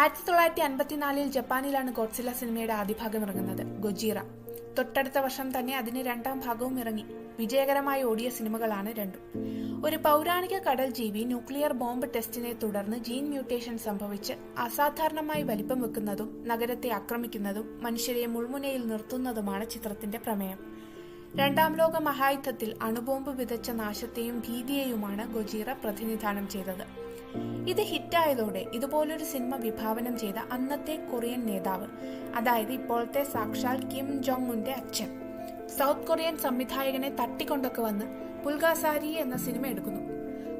1954 ജപ്പാനിലാണ് Godzilla സിനിമയുടെ ആദ്യ ഭാഗം ഇറങ്ങുന്നത്, ഗൊജീറ. തൊട്ടടുത്ത വർഷം തന്നെ അതിന് രണ്ടാം ഭാഗവും ഇറങ്ങി. വിജയകരമായി ഓടിയ സിനിമകളാണ് രണ്ടും. ഒരു പൗരാണിക കടൽ ജീവി ന്യൂക്ലിയർ ബോംബ് ടെസ്റ്റിനെ തുടർന്ന് ജീൻ മ്യൂട്ടേഷൻ സംഭവിച്ച് അസാധാരണമായി വലിപ്പം വെക്കുന്നതും നഗരത്തെ ആക്രമിക്കുന്നതും മനുഷ്യരെ മുൾമുനയിൽ നിർത്തുന്നതുമാണ് ചിത്രത്തിന്റെ പ്രമേയം. രണ്ടാം ലോക മഹായുദ്ധത്തിൽ അണുബോംബ് വിതച്ച നാശത്തെയും ഭീതിയെയുമാണ് ഗൊജീറ പ്രതിനിധാനം ചെയ്തത്. ഇത് ഹിറ്റായതോടെ ഇതുപോലൊരു സിനിമ വിഭാവനം ചെയ്ത അന്നത്തെ കൊറിയൻ നേതാവ്, അതായത് ഇപ്പോഴത്തെ സാക്ഷാൽ കിം ജോങ് ഉന്റെ അച്ഛൻ, സൗത്ത് കൊറിയൻ സംവിധായകനെ തട്ടിക്കൊണ്ടൊക്കെ വന്ന് പുൽഗാസാരി എന്ന സിനിമ എടുക്കുന്നു.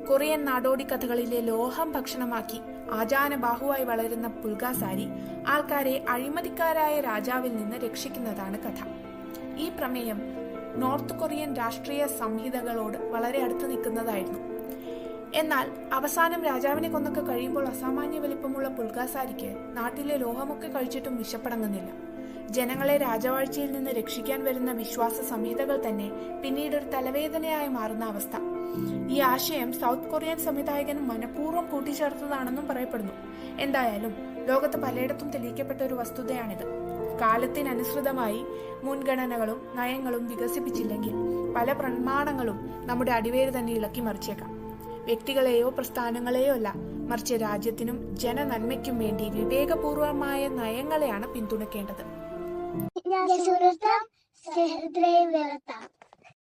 കൊറിയൻ നാടോടി കഥകളിലെ ലോഹം ഭക്ഷണമാക്കി ആചാനബാഹുവായി വളരുന്ന പുൽഗാസാരി ആൾക്കാരെ അഴിമതിക്കാരായ രാജാവിൽ നിന്ന് രക്ഷിക്കുന്നതാണ് കഥ. ഈ പ്രമേയം നോർത്ത് കൊറിയൻ രാഷ്ട്രീയ സംഹിതകളോട് വളരെ അടുത്ത് നിൽക്കുന്നതായിരുന്നു. എന്നാൽ അവസാനം രാജാവിനെ കൊന്നൊക്കെ കഴിയുമ്പോൾ അസാമാന്യ വലിപ്പമുള്ള പുൽഗാസാരിക്ക് നാട്ടിലെ ലോഹമൊക്കെ കഴിച്ചിട്ടും വിശപ്പടങ്ങുന്നില്ല. ജനങ്ങളെ രാജവാഴ്ചയിൽ നിന്ന് രക്ഷിക്കാൻ വരുന്ന വിശ്വാസ സംഹിതകൾ തന്നെ പിന്നീട് ഒരു തലവേദനയായി മാറുന്ന അവസ്ഥ. ഈ ആശയം സൗത്ത് കൊറിയൻ സംവിധായകൻ മനഃപൂർവ്വം കൂട്ടിച്ചേർത്തതാണെന്നും പറയപ്പെടുന്നു. എന്തായാലും ലോകത്ത് പലയിടത്തും തെളിയിക്കപ്പെട്ട ഒരു വസ്തുതയാണിത്. കാലത്തിനനുസൃതമായി മുൻഗണനകളും നയങ്ങളും വികസിപ്പിച്ചില്ലെങ്കിൽ പല പ്രമാണങ്ങളും നമ്മുടെ അടിവേര് തന്നെ ഇളക്കി മറിച്ചേക്കാം. വ്യക്തികളെയോ പ്രസ്ഥാനങ്ങളെയോ അല്ല, മറിച്ച് രാജ്യത്തിനും ജനനന്മയ്ക്കും വേണ്ടി വിവേകപൂർവമായ നയങ്ങളെയാണ് പിന്തുണയ്ക്കേണ്ടത്.